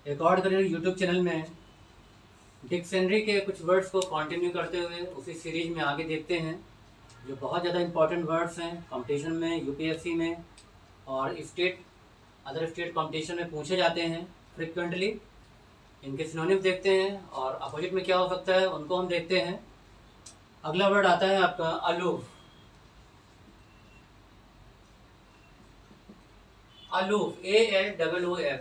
Record career YouTube channel में dictionary के कुछ वर्ड्स को कंटिन्यू करते हुए उसी सीरीज में आगे देखते हैं जो बहुत ज़्यादा इंपॉर्टेंट वर्ड्स हैं कंपटीशन में, यूपीएससी में और अदर स्टेट कंपटीशन में पूछे जाते हैं फ्रिक्वेंटली। इनके सिनोनिम्स देखते हैं और अपोजिट में क्या हो सकता है उनको हम देखते हैं। अगला वर्ड आता है आपका अलूफ। अलूफ, ALOOF,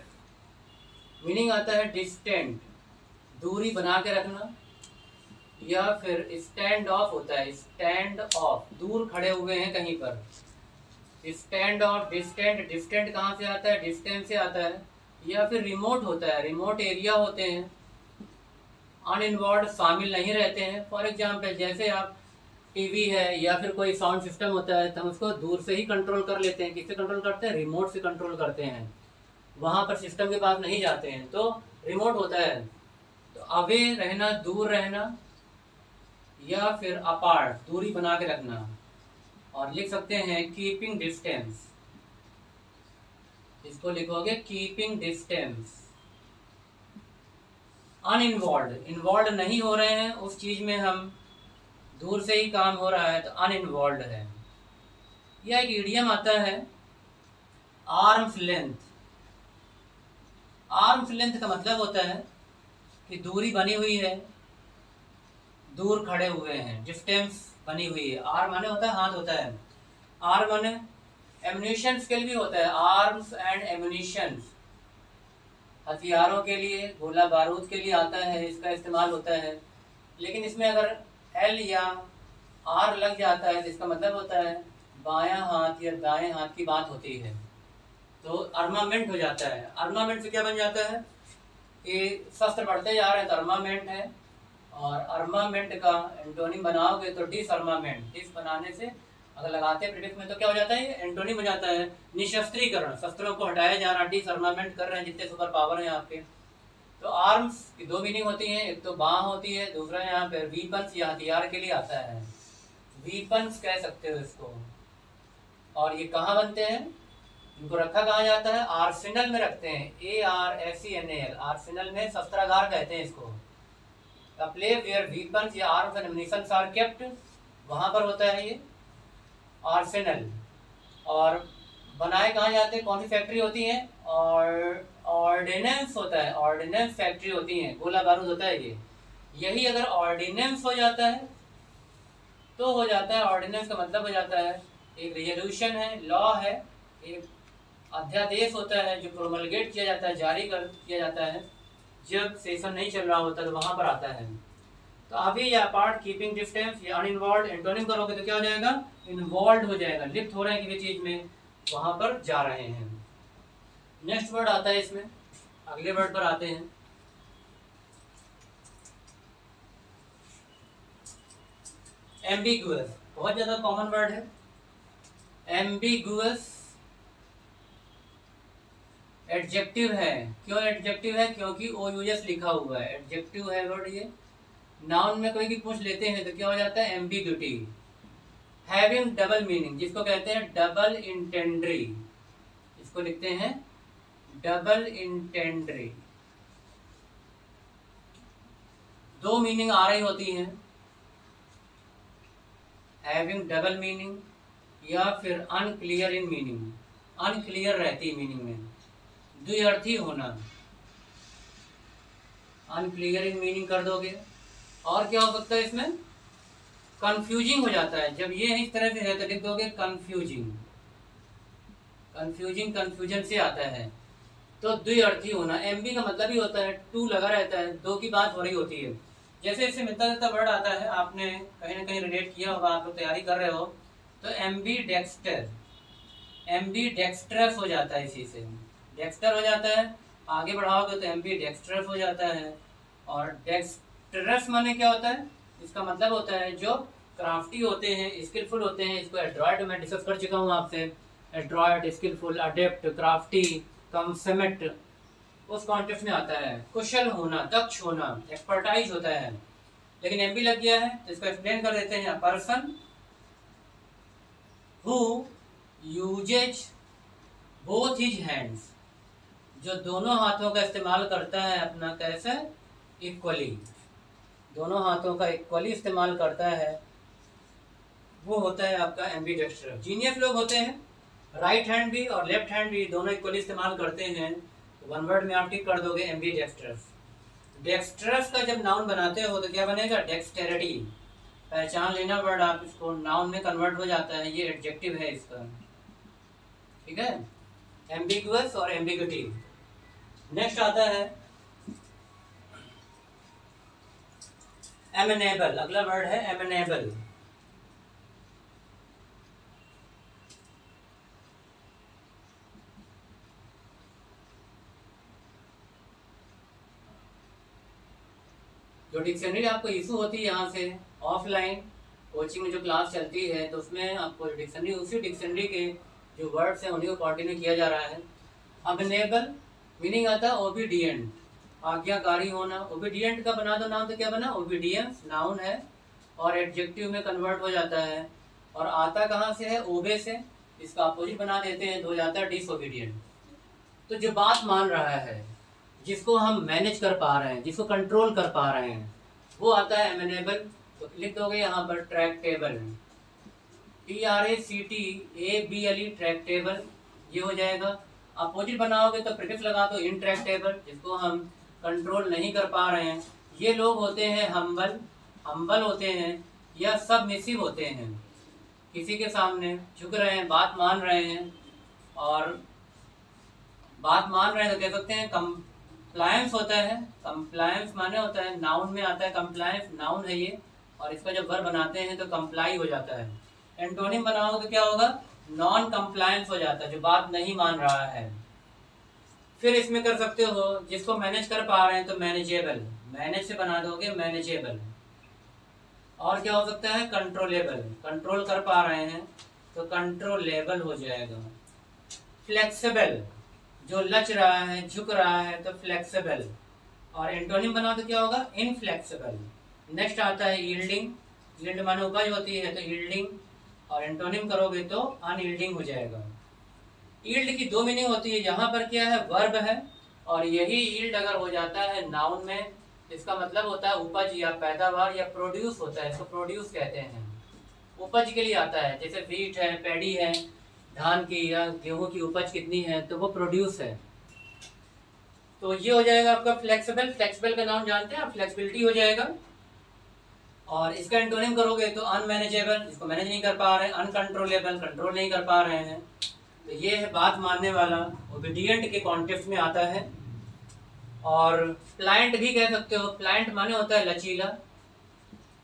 मीनिंग आता है डिस्टेंट, दूरी बना के रखना, या फिर स्टैंड ऑफ होता है, स्टैंड ऑफ, दूर खड़े हुए हैं कहीं पर। स्टैंड ऑफ, डिस्टेंट, डिस्टेंट कहाँ से आता है? डिस्टेंस से आता है। या फिर रिमोट होता है, रिमोट एरिया होते हैं, अनइन्वॉल्व, शामिल नहीं रहते हैं। फॉर एग्जाम्पल जैसे आप टीवी है या फिर कोई साउंड सिस्टम होता है तो हम उसको दूर से ही कंट्रोल कर लेते हैं। किससे कंट्रोल करते हैं? रिमोट से कंट्रोल करते हैं, वहाँ पर सिस्टम के पास नहीं जाते हैं, तो रिमोट होता है। तो अवे रहना, दूर रहना, या फिर अपार्ट, दूरी बना के रखना। और लिख सकते हैं कीपिंग डिस्टेंस, इसको लिखोगे कीपिंग डिस्टेंस। अनइन्वॉल्व, इन्वॉल्व नहीं हो रहे हैं उस चीज में, हम दूर से ही काम हो रहा है तो अनइन्वॉल्व है। यह एक इडियम आता है आर्म्स लेंथ। आर्म्स लेंथ का मतलब होता है कि दूरी बनी हुई है, दूर खड़े हुए हैं, डिस्टेंस बनी हुई है। आर्म माने होता है हाथ होता है, आर्म माने एम्यूनिशन के लिए भी होता है, आर्म्स एंड एम्यूनिशन, हथियारों के लिए, गोला बारूद के लिए आता है, इसका इस्तेमाल होता है। लेकिन इसमें अगर एल या आर लग जाता है तो इसका मतलब होता है बायां हाथ या दाएं हाथ की बात होती है, तो अर्मामेंट हो जाता है। अर्मामेंट से क्या बन जाता है कि शस्त्र बढ़ते जा रहे हैं तो अर्मामेंट है, और अर्मामेंट का एंटोनिम बनाओगे तो डिसअर्मामेंट। डिस बनाने से अगर लगाते हैं प्रीफिक्स में तो क्या हो जाता है? एंटोनिम हो जाता है निशस्त्रीकरण, शस्त्रों को हटाया जा रहा, डिसअर्मामेंट कर रहे हैं जितने सुपर पावर हैं आपके। तो आर्म्स की दो मीनिंग होती है, एक तो बाह होती है, दूसरा यहाँ पे वीपन्स या हथियार के लिए आता है, वीपन्स कह सकते हो इसको। और ये कहाँ बनते हैं, इनको रखा कहाँ जाता है? आर्सेनल में रखते हैं, ARSENAL, आर्सेनल में शस्त्रागार कहते हैं इसको। द प्लेस वेयर वीपन्स या arms and ammunitions are kept, वहां पर होता है ये आर्सेनल। और बनाए कहाँ जाते हैं, कौन सी फैक्ट्री होती है? और ऑर्डिनेंस होता है, ऑर्डिनेंस फैक्ट्री होती है, गोला बारूद होता है ये। यही अगर ऑर्डिनेंस हो जाता है तो हो जाता है, ऑर्डिनेंस का मतलब हो जाता है एक रेजोल्यूशन है, लॉ है, एक अध्यादेश होता है जो प्रोमलगेट किया जाता है, जारी कर किया जाता है जब सेशन नहीं चल रहा होता तो वहां पर आता है। तो अभी या पार्ट, कीपिंग डिस्टेंस या अनइन्वॉल्व, एंटोनिम करोगे तो क्या हो जाएगा? इन्वॉल्व हो जाएगा, लिप्त हो रहे हैं किसी चीज में, वहां पर जा रहे हैं। नेक्स्ट वर्ड आता है इसमें, अगले वर्ड पर आते हैं। एम्बिगुअस, बहुत ज्यादा कॉमन वर्ड है एम्बिगुअस। एडजेक्टिव है, क्यों एडजेक्टिव है? क्योंकि OUS लिखा हुआ है, एडजेक्टिव है वर्ड ये। नाउन में कोई भी पूछ लेते हैं तो क्या हो जाता है? एम्बिग्यूटी। हैविंग डबल मीनिंग, जिसको कहते हैं डबल इंटेंडरी, इसको लिखते हैं डबल इंटेंडरी। दो मीनिंग आ रही होती हैं, हैविंग डबल मीनिंग या फिर अनक्लियर इन मीनिंग, अनक्लियर रहती है मीनिंग में, द्विअर्थी होना, अनक्लियर इन मीनिंग कर दोगे। और क्या हो सकता है इसमें? कंफ्यूजिंग हो जाता है, जब ये इस तरह से है तो लिख दोगे कंफ्यूजिंग, कंफ्यूजिंग, कंफ्यूजन से आता है। तो द्विअर्थी होना, एमबी का मतलब ही होता है टू लगा रहता है, दो की बात हो रही होती है। जैसे इससे मिलता जुलता वर्ड आता है, आपने कहीं ना कहीं रिलेट किया होगा, आप लोग तैयारी कर रहे हो तो एम्बी डेक्स्टर, एम्बी डेक्स्ट्रस हो जाता है, इसी से डेक्स्टर हो जाता है, आगे बढ़ाओगे तो एम्बी डेक्स्ट्रस हो जाता है। और डेक्स्ट्रस माने क्या होता है? इसका मतलब होता है जो क्राफ्टी होते हैं, स्किलफुल होते हैं। इसको एड्रॉयड में डिस्कस कर चुका हूँ आपसे, एड्रॉयड, स्किलफुल, अडेप्ट, क्राफ्टी, कंसमेट, उस कॉन्टेक्स्ट में आता है। कुशल होना, दक्ष होना, एक्सपर्टाइज होता है। लेकिन एमबी लग गया है तो इसको एक्सप्लेन कर देते हैं। Person who usage both his hands, जो दोनों हाथों का इस्तेमाल करता है अपना कैसे इक्वली, दोनों हाथों का इक्वली इस्तेमाल करता है, वो होता है आपका एम्बीडेक्स्ट्रस। जीनियस लोग होते हैं राइट हैंड भी और लेफ्ट हैंड भी दोनों इक्वली इस्तेमाल करते हैं, तो वन वर्ड में आप टिक कर दोगे एम्बीडेक्स्ट्रस। डेक्स्ट्रस का जब नाउन बनाते हो तो क्या बनेगा, डेक्सटेरिटी। पहचान लेना वर्ड, आप इसको नाउन में कन्वर्ट हो जाता है, ये एडजेक्टिव है इसका, ठीक है। एम्बिगुअस और एम्बिग्यूटिव। नेक्स्ट आता है एमेनेबल, अगला वर्ड है एमेनेबल। जो डिक्शनरी आपको इशू होती है यहाँ से ऑफलाइन कोचिंग में जो क्लास चलती है, तो उसमें आपको डिक्शनरी, उसी डिक्शनरी के जो वर्ड्स हैं उन्हीं को कंटिन्यू किया जा रहा है। अमेनेबल मीनिंग आता है ओबीडियंट, आज्ञाकारी होना। ओबीडियंट का बना दो नाउन तो क्या बना, ओबीडियंस नाउन है और एडजेक्टिव में कन्वर्ट हो जाता है। और आता कहाँ से है, ओबे से, इसका अपोजिट बना देते हैं तो हो जाता है डिसओबीडियंट। तो जो बात मान रहा है, जिसको हम मैनेज कर पा रहे हैं, जिसको कंट्रोल कर पा रहे हैं, वो आता है एमेनेबल। तो लिख दोगे यहाँ पर ट्रैक्टेबल, TRACTABLE ट्रैक्टेबल, ये हो जाएगा। अपोजिट बनाओगे तो प्रीफिक्स लगा दो इनट्रैक्टेबल, जिसको हम कंट्रोल नहीं कर पा रहे हैं। ये लोग होते हैं हम्बल, हम्बल होते हैं या सबमिसिव होते हैं, किसी के सामने झुक रहे हैं, बात मान रहे हैं। और बात मान रहे हैं तो कह सकते हैं कंप्लायंस होता है। कंप्लायंस माने होता है, नाउन में आता है कंप्लायंस, नाउन है ये, और इसका जब वर्ब बनाते हैं तो कंप्लाई हो जाता है। एंटोनिम बनाओगे तो क्या होगा, नॉन कंप्लायंस हो जाता है, जो बात नहीं मान रहा है। फिर इसमें कर सकते हो जिसको मैनेज कर पा रहे हैं तो मैनेजेबल, मैनेज से बना दोगे मैनेजेबल। और क्या हो सकता है, कंट्रोलेबल, कंट्रोल कर पा रहे हैं तो कंट्रोलेबल हो जाएगा। फ्लेक्सिबल, जो लच रहा है, झुक रहा है तो फ्लेक्सिबल। और एंटोनिम बना तो क्या होगा, इनफ्लेक्सिबल। नेक्स्ट आता है यील्डिंग, यील्ड माने उपज होती है तो यील्डिंग, और एंटोनिम करोगे तो अनयील्डिंग हो जाएगा। यील्ड की दो मीनिंग होती है, यहाँ पर क्या है, वर्ब है, और यही यील्ड अगर हो जाता है नाउन में, इसका मतलब होता है उपज या पैदावार या प्रोड्यूस होता है, इसको प्रोड्यूस कहते हैं। उपज के लिए आता है, जैसे व्हीट है, पैडी है, धान की या गेहूं की उपज कितनी है तो वो प्रोड्यूस है। तो ये हो जाएगा आपका फ्लेक्सिबल। फ्लेक्सिबल का नाम जानते हैं आप, फ्लेक्सिबिलिटी हो जाएगा। और इसका एंटोनिम करोगे तो अनमैनेजेबल, जिसको मैनेज नहीं कर पा रहे हैं, अनकंट्रोलेबल, कंट्रोल नहीं कर पा रहे हैं। तो ये है बात मानने वाला, ओबीडियंट के कॉन्टेक्स्ट में आता है। और प्लांट भी कह सकते हो, प्लांट माने होता है लचीला।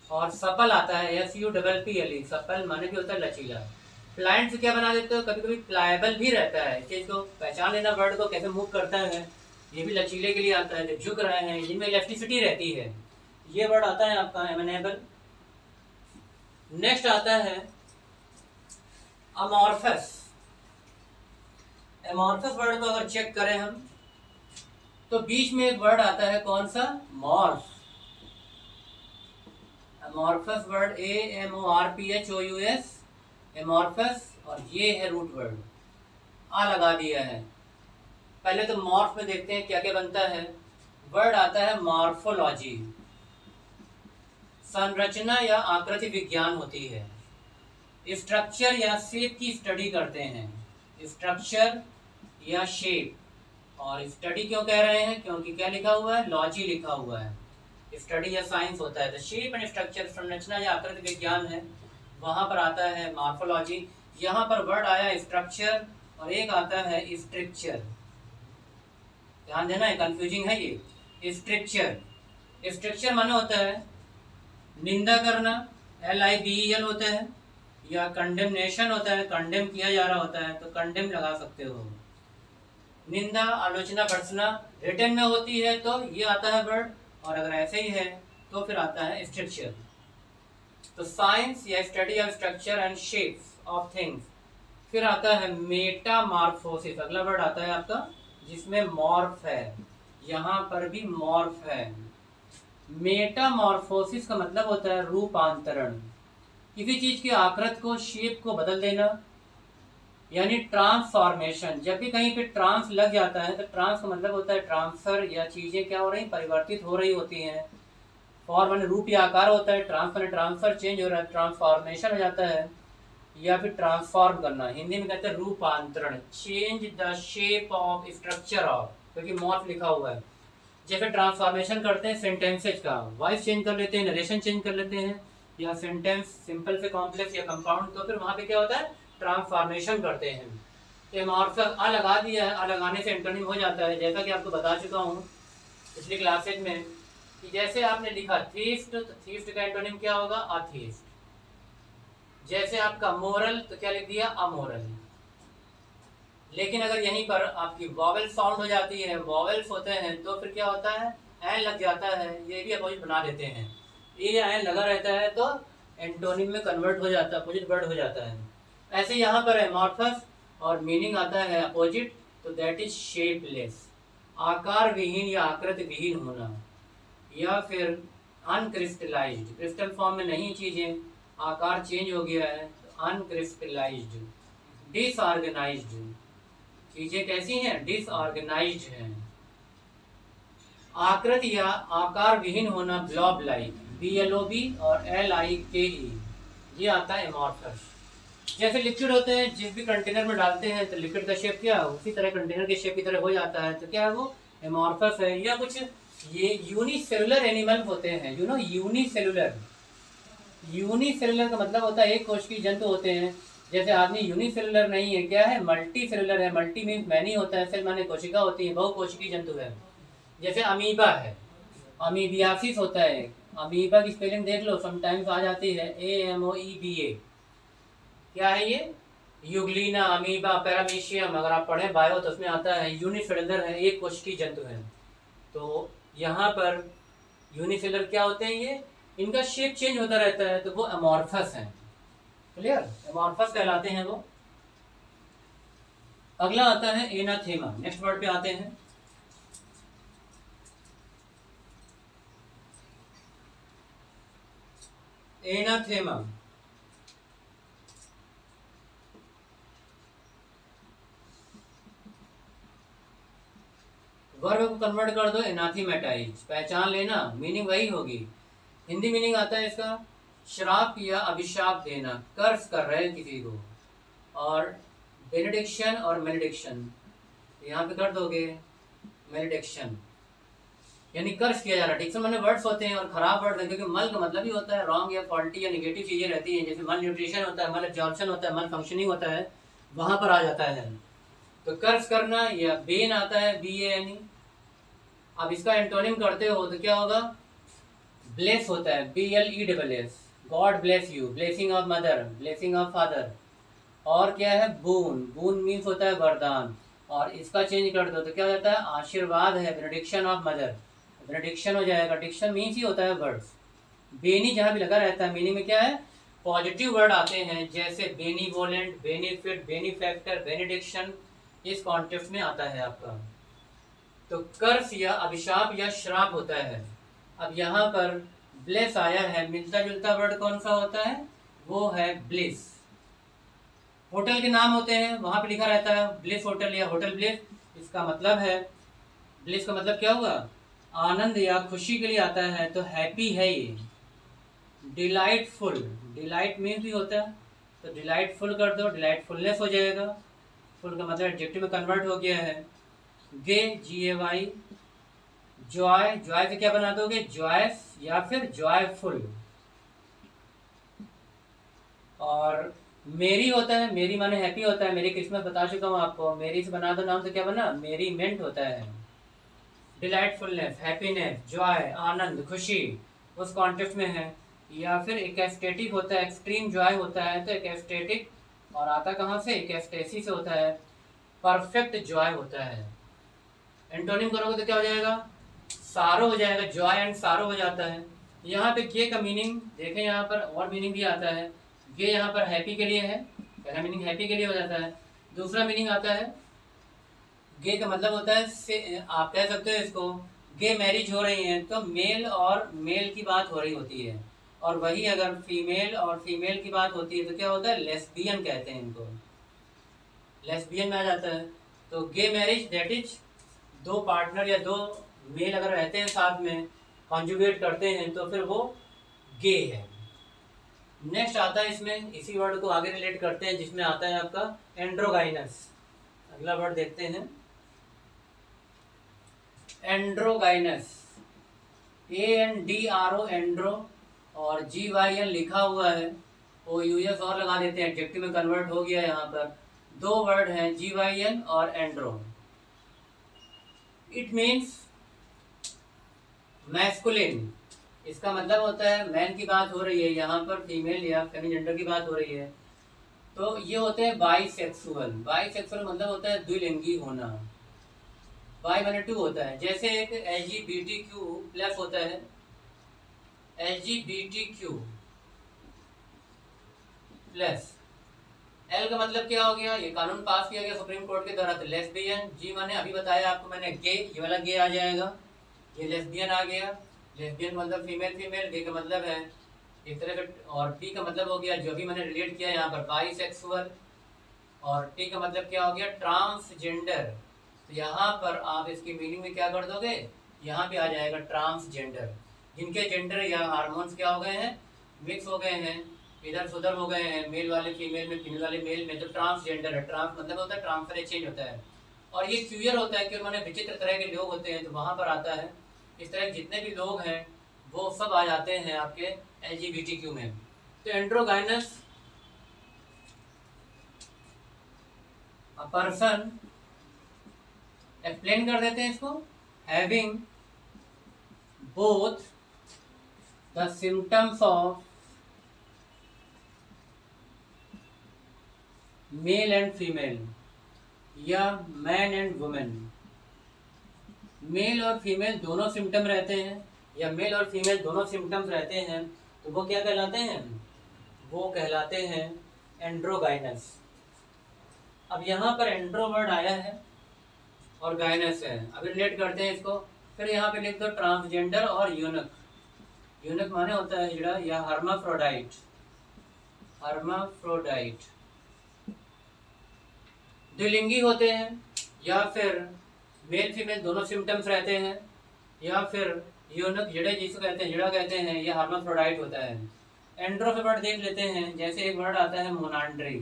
और सपल आता है, SUPPLE, सपल माने भी होता है लचीला। प्लांट से क्या बना देते हो, कभी कभी प्लायबल भी रहता है, चीज को पहचान लेना, वर्ड को कैसे मूव करता है, ये भी लचीले के लिए आता है। जो झुक रहे हैं, जिनमें इलेक्ट्रिसिटी रहती है, ये वर्ड आता है आपका एमेनेबल। नेक्स्ट आता है अमॉर्फस। एमॉर्फस वर्ड को अगर चेक करें हम तो बीच में एक वर्ड आता है, कौन सा, morph. Amorphous word AMORPHOUS, amorphous, और ये है रूट वर्ड, आ लगा दिया है। पहले तो मॉर्फ में देखते हैं क्या क्या बनता है। वर्ड आता है मॉर्फोलॉजी, संरचना या आकृति विज्ञान होती है। स्ट्रक्चर या शेप की स्टडी करते हैं, स्ट्रक्चर या शेप। और स्टडी क्यों कह रहे हैं, क्योंकि क्या लिखा हुआ है, लॉजी लिखा हुआ है। स्टडी या साइंस होता है तो शेप एंड स्ट्रक्चर, संरचना या आकृति विज्ञान है, वहां पर आता है मॉर्फोलॉजी। यहाँ पर वर्ड आया स्ट्रक्चर और एक आता है स्ट्रक्चर, ध्यान देना है, कंफ्यूजिंग है ये। स्ट्रक्चर, स्ट्रक्चर माने होता है निंदा करना, LIBEL होता है, या कंडेमनेशन होता है, कंडेम किया जा रहा होता है तो कंडेम लगा सकते हो। निंदा, आलोचना, भर्त्सना रिटन में होती है तो ये आता है वर्ड, और अगर ऐसे ही है तो फिर आता है स्ट्रक्चर। तो साइंस या study of structure and shapes of things. फिर आता है मेटामॉर्फोसिस, अगला वर्ड आता है आपका जिसमें मॉर्फ है, यहाँ पर भी मॉर्फ है। मेटामॉर्फोसिस का मतलब होता है रूपांतरण, किसी चीज की आकृति को, शेप को बदल देना। यानी ट्रांसफॉर्मेशन। जब भी कहीं पे ट्रांस लग जाता है तो ट्रांस का मतलब होता है ट्रांसफर, या चीजें क्या हो रही, परिवर्तित हो रही होती हैं। फॉर माने रूप या आकार होता है, ट्रांसफर ट्रांसफर चेंज हो रहा है, ट्रांसफॉर्मेशन हो जाता है, या फिर ट्रांसफॉर्म करना, हिंदी में कहते हैं रूपांतरण, change the shape of structure of, क्योंकि मॉर्फ लिखा हुआ है। जैसे ट्रांसफॉर्मेशन करते हैं सेंटेंसेज का, वॉइस चेंज कर लेते हैं, नरेशन चेंज कर लेते हैं, या सेंटेंस सिंपल से कॉम्प्लेक्स या कंपाउंड, तो फिर वहां पे क्या होता है, ट्रांसफॉर्मेशन करते हैं। एमॉर्फस आ लगा दिया है, आ लगाने से एंटोनिम हो जाता है। जैसा कि आपको बता चुका हूँ पिछली क्लासेज में कि जैसे आपने लिखा थीफ्ट, तो थीफ्ट का एंटोनिम क्या होगा, अथीफ्ट। जैसे आपका मोरल, तो क्या लिख दिया, अमोरल। लेकिन अगर यहीं पर आपकी वॉवेल साउंड हो जाती है, वॉवेल्स होते हैं, तो फिर क्या होता है, एन लग जाता है, ये भी अपोजिट बना देते हैं। ये एन लगा रहता है तो एंटोनिम में कन्वर्ट हो जाता है, अपोजिट वर्ड हो जाता है। ऐसे यहाँ पर एमॉर्फस और मीनिंग आता है अपोजिट, तो दैट इज शेपलेस, आकार विहीन या आकृति विहीन होना, या फिर अनक्रिस्टलाइज्ड, क्रिस्टल फॉर्म में नहीं चीजें, आकार चेंज हो गया है, तो अनक्रिस्टलाइज्ड। डिसऑर्गेनाइज्ड, चीजें कैसी हैं, डिसऑर्गेनाइज्ड हैं। आकृति या आकार विहीन होना, ब्लॉब लाइक, BLOB और LIKE, ये आता है एमॉर्फस। जैसे लिक्विड होते हैं, जिस भी कंटेनर में डालते हैं तो लिक्विड का शेप क्या है, उसी तरह कंटेनर के शेप की तरह हो जाता है, तो क्या है वो, एमॉर्फस है। या कुछ ये यूनिसेलुलर एनिमल होते हैं, यू नो, यूनिसेलुलर। यूनिसेलुलर का मतलब होता है एक कोशिकी जंतु होते हैं। जैसे आदमी यूनिसेलुलर नहीं है, क्या है, मल्टी सेलुलर है। मल्टी मीन्स मैनी होता है, सेल माने कोशिका होती है, बहुकोशिकी जंतु है। जैसे अमीबा है, अमीबियासिस होता है। अमीबा की स्पेलिंग देख लो, समटाइम्स आ जाती है AMOEBA। क्या है ये, यूग्लिना, अमीबा, पैरामीशियम। अगर आप पढ़े बायो तो उसमें आता है यूनिसेलुलर है, एक कोशिकी जंतु है। तो यहाँ पर यूनिसेलुलर क्या होते हैं, ये इनका शेप चेंज होता रहता है, तो वो अमॉर्फस है। क्लियर, अमॉर्फस कहलाते हैं वो। अगला आता है एनाथेमा। नेक्स्ट वर्ड पे आते हैं। एनाथेमा, वर्ब को कन्वर्ट कर दो एनाथीमेटाइज, पहचान लेना, मीनिंग वही होगी। हिंदी मीनिंग आता है इसका श्राप या अभिशाप देना, कर्ज कर रहे हैं किसी को। और बेनेडिक्शन और मेलेडिक्शन, यहाँ पे कर दोगे मेलेडिक्शन, यानी कर्ज किया जा रहा है। डिक्शन माने वर्ड्स होते हैं और खराब वर्ड्स हैं, क्योंकि मल का मतलब ही होता है रॉन्ग या फॉल्टी या नेगेटिव चीजें रहती हैं। जैसे मल न्यूट्रिशन होता है, मल एब्जॉर्प्शन होता है, मल फंक्शनिंग होता है, वहां पर आ जाता है। तो कर्ज करना, या बेन आता है BANE। अब इसका एंटोनिम करते हो तो क्या होगा, ब्लेस होता है BLESS, God bless you, blessing of mother, blessing of father. और क्या है, बून, बून मीन्स होता है वरदान, और इसका चेंज कर दो तो क्या हो जाता है, आशीर्वाद है, बेनेडिक्शन ऑफ मदर, बेनेडिक्शन हो जाएगा। डिक्शन मीन्स ही होता है वर्ड्स। बेनी जहाँ भी लगा रहता है, मीनिंग में क्या है, पॉजिटिव वर्ड आते हैं, जैसे बेनीवोलेंट, बेनिफिट, बेनिफैक्टर, बेनेडिक्शन, इस कॉन्टेक्स्ट में आता है आपका। तो कर्स या अभिशाप या श्राप होता है। अब यहाँ पर ब्लेस आया है, मिलता जुलता वर्ड कौन सा होता है, वो है ब्लिस। होटल के नाम होते हैं, वहां पे लिखा रहता है ब्लिस होटल या होटल ब्लिस। इसका मतलब है, ब्लिस का मतलब क्या हुआ, आनंद या खुशी के लिए आता है, तो हैप्पी है ये। डिलाइटफुल, डिलाइट मीन्स भी होता है, तो डिलाइटफुल कर दो, डिलाइटफुलनेस हो जाएगा। फुल का मतलब एडजेक्टिव में कन्वर्ट हो गया है। गे, GAY, जॉय, जॉय से क्या बना दोगे, जॉयस या फिर जॉयफुल। और मेरी होता है, मेरी माने हैप्पी होता है, मेरी क्रिसमस बता चुका हूँ आपको। मेरी से बना दो नाम, तो क्या बना, मेरीमेंट होता है। डिलाइटफुलनेस, हैप्पीनेस, जॉय, आनंद, खुशी, उस कॉन्टेक्स्ट में है। या फिर एक एस्टेटिक होता है, एक्सट्रीम जॉय होता है, तो एक एस्टेटिक, और आता कहाँ से, एक एस्टेसी से होता है, परफेक्ट जॉय होता है। एंटोनिम करोगे तो क्या हो जाएगा, सारो हो जाएगा, जॉय एंड सारो हो जाता है। यहाँ पे गे का मीनिंग देखें, यहाँ पर और मीनिंग भी आता है। गे यहाँ पर हैप्पी के लिए है, पहला मीनिंग हैप्पी के लिए हो जाता है। दूसरा मीनिंग आता है, गे का मतलब होता है, आप कह सकते हो इसको, गे मैरिज हो रही है, तो मेल और मेल की बात हो रही होती है। और वही अगर फीमेल और फीमेल की बात होती है तो क्या होता है, लेस्बियन कहते हैं इनको। लेस्बियन में आ जाता है। तो गे मैरिज दैट इज दो पार्टनर या दो मेल अगर रहते हैं साथ में, कॉन्जुगेट करते हैं, तो फिर वो गे है। नेक्स्ट आता है इसमें, इसी वर्ड को आगे रिलेट करते हैं, जिसमें आता है आपका एंड्रोगाइनस। अगला वर्ड देखते हैं, एंड्रोगाइनस, ANDRO एंड्रो, और GYN लिखा हुआ है, OUS और लगा देते हैं, एडजेक्टिव में कन्वर्ट हो गया। यहाँ पर दो वर्ड हैं, GYN और एंड्रो। इट मीन्स मैस्कुलिन, इसका मतलब होता है मैन की बात हो रही है, यहाँ पर फीमेल या फेमिनिन की बात हो रही है। तो ये होते हैं बाइसेक्सुअल। बाइसेक्सुअल मतलब होता है द्विलिंगी होना। बाई माने टू होता है, जैसे एक LGBTQ+ होता है, LGBTQ+। L का मतलब क्या हो गया, ये कानून पास किया गया सुप्रीम कोर्ट के द्वारा। तो लेस्बियन, G माने अभी बताया आपको मैंने गे, ये वाला गे आ जाएगा, ये लेस्बियन आ गया। लेस्बियन मतलब फीमेल फीमेल, गे का मतलब है एक तरह का, और T का मतलब हो गया जो भी मैंने रिलेट किया यहाँ पर बाइसेक्सुअल, और T का मतलब क्या हो गया ट्रांसजेंडर। तो यहाँ पर आप इसकी मीनिंग में क्या कर दोगे, यहाँ पे आ जाएगा ट्रांसजेंडर, जिनके जेंडर या हार्मोन्स क्या हो गए हैं, मिक्स हो गए हैं, इधर सुधर हो गए हैं, मेल वाले फीमेल में, फीमेल वाले मेल में, तो ट्रांसजेंडर है। ट्रांस मतलब होता है ट्रांसफर, एक्सचेंज होता है। और ये क्यूयर होता है कि मैंने विचित्र तरह के लोग होते हैं, तो वहाँ पर आता है इस तरह जितने भी लोग हैं वो सब आ जाते हैं आपके LGBTQ में। तो एंड्रोगाइनस, अ पर्सन, एक्सप्लेन कर देते हैं इसको, having both the symptoms of male and female या मैन एंड वुमेन। मेल और फीमेल दोनों सिम्टम रहते हैं, या मेल और फीमेल दोनों सिम्टम्स रहते हैं, तो वो क्या कहलाते हैं, वो कहलाते हैं एंड्रोगाइनस। अब यहाँ पर एंड्रो वर्ड आया है और गाइनस है, अब रिलेट करते हैं इसको। फिर यहाँ पे लिख दो ट्रांसजेंडर और यूनक। यूनक माने होता है हिजड़ा या हर्माफ्रोडाइट। हर्माफ्रोडाइट द्विलिंगी होते हैं, या फिर मेल फीमेल दोनों सिम्टम्स रहते हैं, या फिर यूनक जड़े जिसको कहते हैं, जड़ा कहते हैं, यह हर्माफ्रोडाइट होता है। एंड्रो के वर्ड देख लेते हैं, जैसे एक वर्ड आता है मोनांड्री।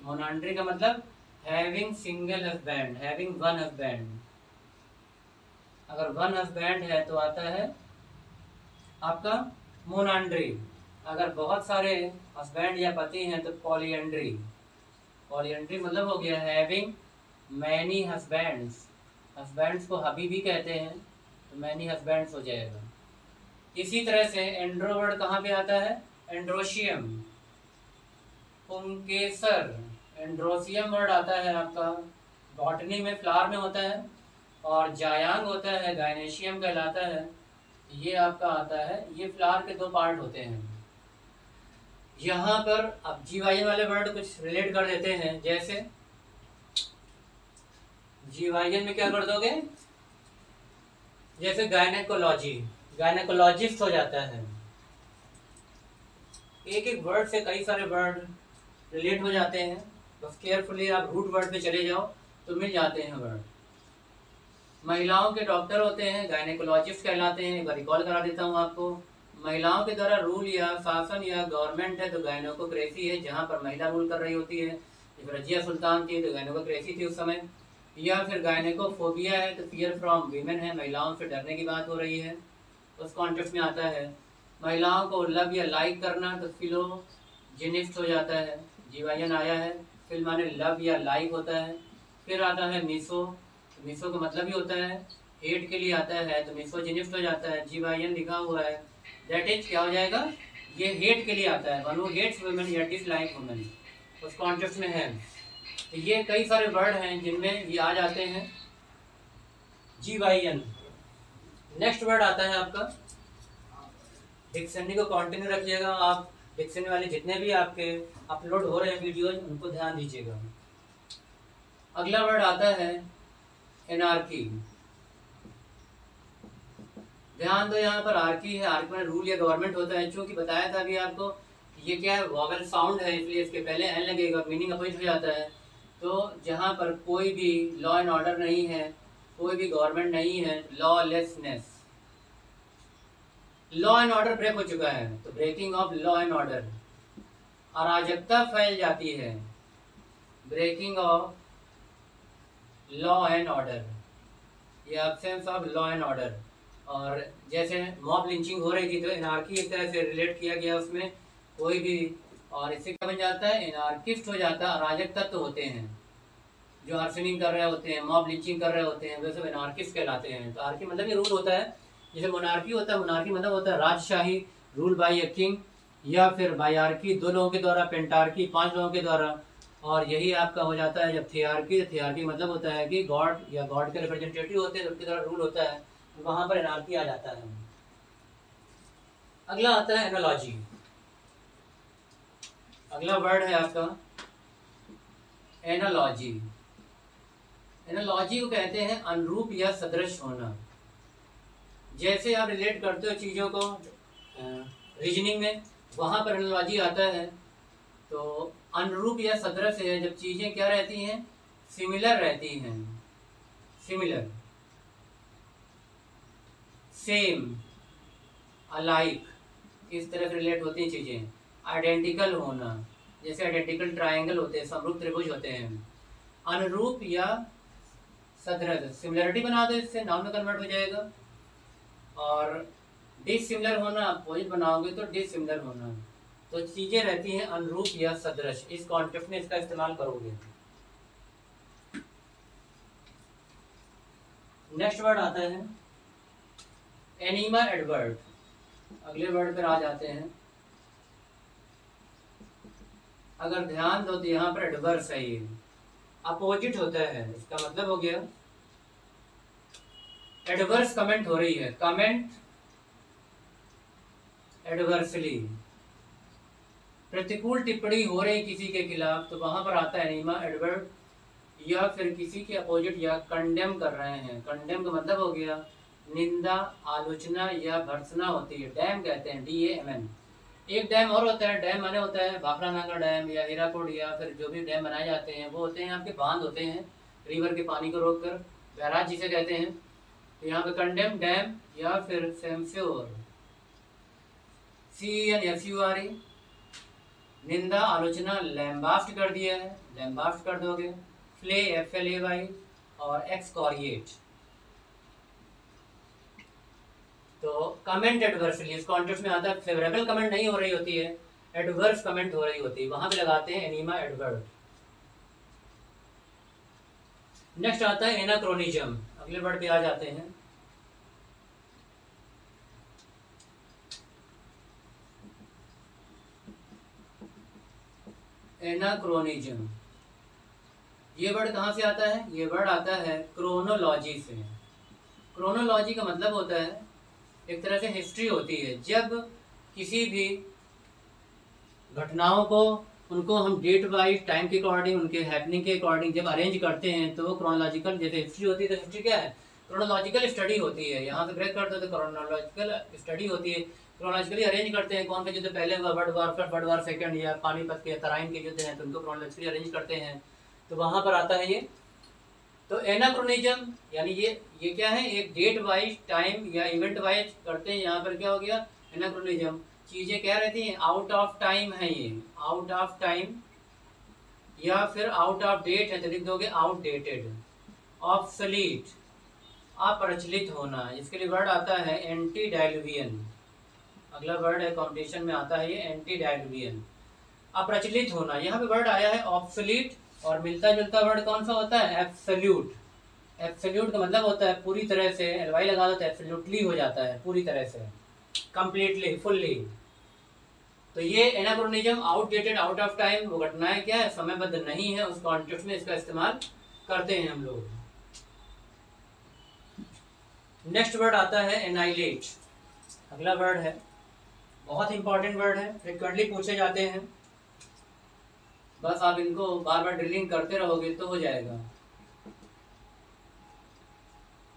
मोनांड्री का मतलब having single husband, having one husband. अगर वन हस्बैंड है तो आता है आपका मोनांड्री। अगर बहुत सारे हस्बैंड या पति हैं तो पॉलीएंड्री। पॉलीएंड्री मतलब हो गया हैविंग मैनी हस्बैंड्स। हस्बैंड्स को हबी भी कहते हैं, तो मैनी हस्बैंड्स हो जाएगा। इसी तरह से एंड्रो वर्ड कहाँ पे आता है, एंड्रोशियम, पुंकेसर। एंड्रोसियम वर्ड आता है आपका बॉटनी में, फ्लावर में होता है, और जायांग होता है, गायनेशियम कहलाता है। ये आपका आता है, ये फ्लावर के दो पार्ट होते हैं। यहाँ पर अब GYN वाले वर्ड कुछ रिलेट कर देते हैं, जैसे GYN में क्या कर दोगे, जैसे गायनेकोलॉजी, गायनेकोलॉजिस्ट हो जाता है। एक एक वर्ड से कई सारे वर्ड रिलेट हो जाते हैं, बस केयरफुली आप रूट वर्ड पे चले जाओ तो मिल जाते हैं वर्ड। महिलाओं के डॉक्टर होते हैं, गायनेकोलॉजिस्ट कहलाते हैं। एक बार रिकॉल करा देता हूँ आपको। महिलाओं के द्वारा रूल या शासन या गवर्नमेंट है तो गायनेकोक्रेसी है, जहाँ पर महिला रूल कर रही होती है। जब रजिया सुल्तान थी तो गायनेकोक्रेसी थी उस समय। या फिर गायनेकोफोबिया है तो फियर फ्रॉम वीमेन है, महिलाओं से डरने की बात हो रही है, उस कॉन्टेक्स्ट में आता है। महिलाओं को लव या लाइक करना तो फिलोजेनिस्ट हो जाता है, GYN आया है। फिल माने लव या लाइक होता है। फिर आता है मिसो, मिसो का मतलब ही होता है हेट के लिए आता है, तो मिसोजेनिस्ट हो जाता है, GYN लिखा हुआ है। दैट इज क्या हो जाएगा, ये हेट के लिए आता है, वन हू हेट्स वुमेन या डिसलाइक वुमेन, उस कॉन्टेक्स्ट में है। तो ये कई सारे वर्ड हैं जिनमें ये आ जाते हैं GYN। नेक्स्ट वर्ड आता है आपका, डिक्शनरी को कंटिन्यू रखिएगा आप। डिक्शनरी वाले जितने भी आपके अपलोड हो रहे हैं वीडियोज, उनको ध्यान दीजिएगा। अगला वर्ड आता है एनार्की। ध्यान दो, यहाँ पर आर्की है, आर्की में रूल या गवर्नमेंट होता है। चूंकि बताया था अभी आपको, ये क्या है, वॉवेल साउंड है, इसलिए इसके पहले एन लगेगा, मीनिंग अपोजिट हो जाता है। तो जहाँ पर कोई भी लॉ एंड ऑर्डर नहीं है, कोई भी गवर्नमेंट नहीं है, lawlessness, law and order break हो चुका है, तो breaking of law and order, अराजकता फैल जाती है, breaking of law and order, या absence of law and order. और जैसे मॉब लिंचिंग हो रही थी तो एनार्की एक तरह से रिलेट किया गया उसमें, कोई भी, और इससे क्या बन जाता है, एनार्किस्ट हो जाता है, अराजक तत्व होते हैं जो आर्सनिंग कर रहे होते हैं, मॉब लिंचिंग कर रहे होते हैं, वे सब एनार्किस्ट कहलाते हैं। तो आर्की मतलब ये रूल होता है, जैसे मोनार्की होता है, मोनार्की मतलब होता है राजशाही, रूल बाय ए किंग, या फिर बायार्की 2 लोगों के द्वारा, पेंटार्की 5 लोगों के द्वारा, और यही आपका हो जाता है जब थियार्की, थियार्की मतलब होता है कि गॉड या गॉड के रिप्रेजेंटेटिव होते हैं, उनके द्वारा रूल होता है, तो वहां पर एनार्की आ जाता है। अगला आता है एनालॉजी। अगला वर्ड है आपका एनालॉजी। एनालॉजी को कहते हैं अनुरूप या सदृश होना। जैसे आप रिलेट करते हो चीज़ों को रीजनिंग में, वहाँ पर एनालॉजी आता है। तो अनुरूप या सदृश है जब चीज़ें क्या रहती हैं, सिमिलर रहती हैं, सिमिलर, सेम, अलाइक, इस तरह से रिलेट होती हैं चीज़ें। आइडेंटिकल होना, जैसे आइडेंटिकल ट्रायंगल होते हैं, समरूप त्रिभुज होते हैं। अनुरूप या सदृश, सिमिलरिटी बना दो, इससे नाउन में कन्वर्ट हो जाएगा। और डिसिमिलर होना, अपोजिट बनाओगे तो डिसिमिलर होना। तो चीजें रहती हैं अनुरूप या सदृश, इस कॉन्सेप्ट में इसका इस्तेमाल करोगे। नेक्स्ट वर्ड आता है एनिमा एडवर्ब। अगले वर्ड पर आ जाते हैं। अगर ध्यान दो तो यहाँ पर एडवर्स है, ये अपोजिट होता है, इसका मतलब हो गया एडवर्स कमेंट हो रही है, कमेंट एडवर्सली, प्रतिकूल टिप्पणी हो रही किसी के खिलाफ, तो वहां पर आता है एनिमा एडवर्ब। या फिर किसी के अपोजिट या कंडेम कर रहे हैं, कंडेम का मतलब हो गया निंदा, आलोचना या भर्त्सना होती है, डैम कहते हैं, DAMN। एक डैम और होता है, डैम माने होता है भाखड़ा नागा डैम या हीराकुड, या फिर जो भी डैम बनाए जाते हैं वो होते हैं आपके बांध होते हैं, रिवर के पानी को रोककर, बैराज जिसे कहते हैं। तो यहाँ पे कंडेम, डैम, या फिर सेंस्योर, CNSURE, निंदा, आलोचना, लैम्बास्ट कर दिया है, लैम्बास्ट कर दोगे, फ्ले, FLAY, और एक्सकॉरिएट। तो कमेंट एडवर्सली इस कॉन्टेक्स्ट में आता है, फेवरेबल कमेंट नहीं हो रही होती है, एडवर्स कमेंट हो रही होती है, वहां पे लगाते हैं एनिमा एडवर्ब। नेक्स्ट आता है एनाक्रोनिज्म। अगले वर्ड पे आ जाते हैं। एनाक्रोनिज्म, ये वर्ड कहाँ से आता है, ये वर्ड आता है क्रोनोलॉजी से। क्रोनोलॉजी का मतलब होता है एक तरह से हिस्ट्री होती है, जब किसी भी घटनाओं को, उनको हम डेट वाइज टाइम के अकॉर्डिंग, उनके हैपनिंग के अकॉर्डिंग जब अरेंज करते हैं तो वो क्रोनोलॉजिकल, जैसे हिस्ट्री होती है तो हिस्ट्री क्या है, क्रोनोलॉजिकल स्टडी होती है। यहाँ से ब्रेक कर दो तो क्रोनोलॉजिकल स्टडी होती है, क्रोनोलॉजिकली अरेंज करते हैं कौन सा युद्ध पहले हुआ, world war first, world war second, या पानीपत के, तराइन के युद्ध हैं तो उनको क्रोनोलॉजिकली अरेंज करते हैं, तो वहाँ पर आता है ये। तो एनाक्रोनिज्म यानी ये क्या है, एक डेट वाइज टाइम या इवेंट वाइज करते हैं। यहाँ पर क्या हो गया एनाक्रोनिज्म, चीजें क्या रहती हैं, आउट ऑफ टाइम है, ये आउट ऑफ टाइम, या फिर आउट ऑफ डेट है तो लिख दोगे आउटडेटेड, ऑब्सोलीट, अप्रचलित होना। इसके लिए वर्ड आता है एंटीडाइलुवियन। अगला वर्ड है कॉम्पिटिशन में आता है ये एंटीडाइलुवियन, अप्रचलित होना। यहाँ पे वर्ड आया है ऑब्सोलीट, और मिलता जुलता वर्ड कौन सा होता है, एब्सोल्यूट। एब्सोल्यूट का मतलब होता है पूरी तरह से, एलवाई लगा दो तो एब्सोल्युटली हो जाता है, पूरी तरह से, कंप्लीटली, फुल्ली। तो ये anachronism, outdated, out of time, वो घटनाएं क्या है, समयबद्ध नहीं है, उस कॉन्टेक्स्ट में इसका इस्तेमाल करते हैं हम लोग। नेक्स्ट वर्ड आता है एनाइलेट। अगला वर्ड है, बहुत इंपॉर्टेंट वर्ड है, फ्रिक्वेंटली पूछे जाते हैं, बस आप इनको बार बार ड्रिलिंग करते रहोगे तो हो जाएगा।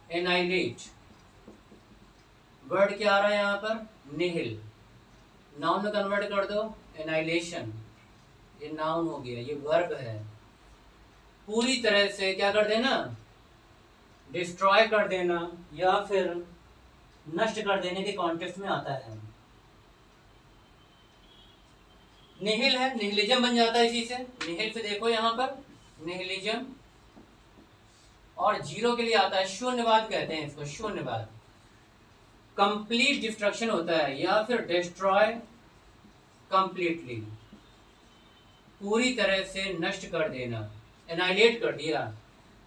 एनाइलेट, वर्ड क्या आ रहा है यहाँ पर, निहिल, नाउन में कन्वर्ट कर दो, एनाइलेशन, ये नाउन हो गया, ये वर्ब है। पूरी तरह से क्या कर देना, डिस्ट्रॉय कर देना या फिर नष्ट कर देने के कॉन्टेक्स्ट में आता है। निहिल है, निहिलिज्म बन जाता है इसी से। निहिल से देखो यहाँ पर निहिलिज्म, और जीरो के लिए आता है शून्यवाद, कहते हैं इसको शून्यवाद। कंप्लीट डिस्ट्रक्शन होता है या फिर डिस्ट्रॉय कंप्लीटली, पूरी तरह से नष्ट कर देना, एनाइलेट कर दिया।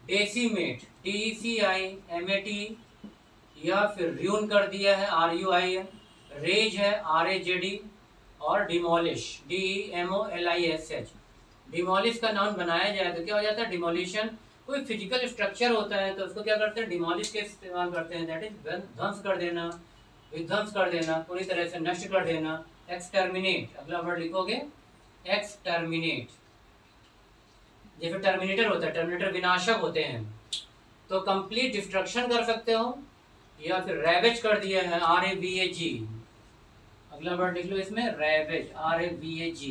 डेसिमेट, DECIMAT, या फिर र्यून कर दिया है, RUIN। रेज है, RAJD, और डिमोलिश, DEMOLISH। डिमोलिश का नाउन बनाया जाए तो क्या हो जाता है, डिमोलिशन। कोई फिजिकल स्ट्रक्चर होता है तो उसको क्या करते हैं, डिमोलिश के इस्तेमाल करते हैं, दैट इज ध्वंस कर देना, विध्वंस कर देना, पूरी तरह से नष्ट कर देना। एक्सटर्मिनेट, अगला वर्ड लिखोगे एक्सटर्मिनेट। जैसे टर्मिनेटर होता है, टर्मिनेटर विनाशक होते हैं, तो कंप्लीट डिस्ट्रक्शन कर सकते हो, या फिर रैवेज कर दिया है, RAVAG। अगला वर्ड लिख लो इसमें रैवेज, RAVAG।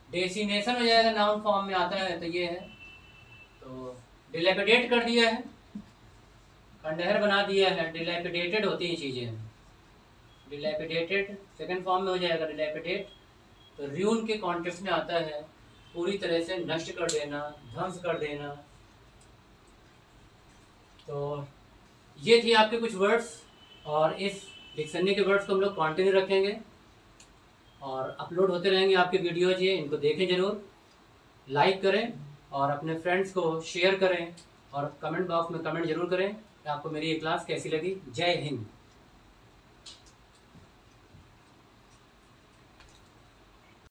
डेसिनेशन हो जाएगा, नाउन फॉर्म में आता है तो ये है। तो डिलैपिडेट कर दिया है, खंडहर बना दिया है, डिलैपिडेटेड होती हैं चीजें, डिलैपिडेटेड सेकंड फॉर्म में हो जाएगा डिलैपिडेट। तो र्यून के कॉन्टेक्स्ट में आता है, पूरी तरह से नष्ट कर देना, ध्वंस कर देना। तो ये थी आपके कुछ वर्ड्स, और इस डिक्शनरी के वर्ड्स को हम लोग कंटिन्यू रखेंगे और अपलोड होते रहेंगे आपके वीडियोज, ये इनको देखें जरूर, लाइक करें और अपने फ्रेंड्स को शेयर करें, और कमेंट बॉक्स में कमेंट जरूर करें कि आपको मेरी ये क्लास कैसी लगी। जय हिंद।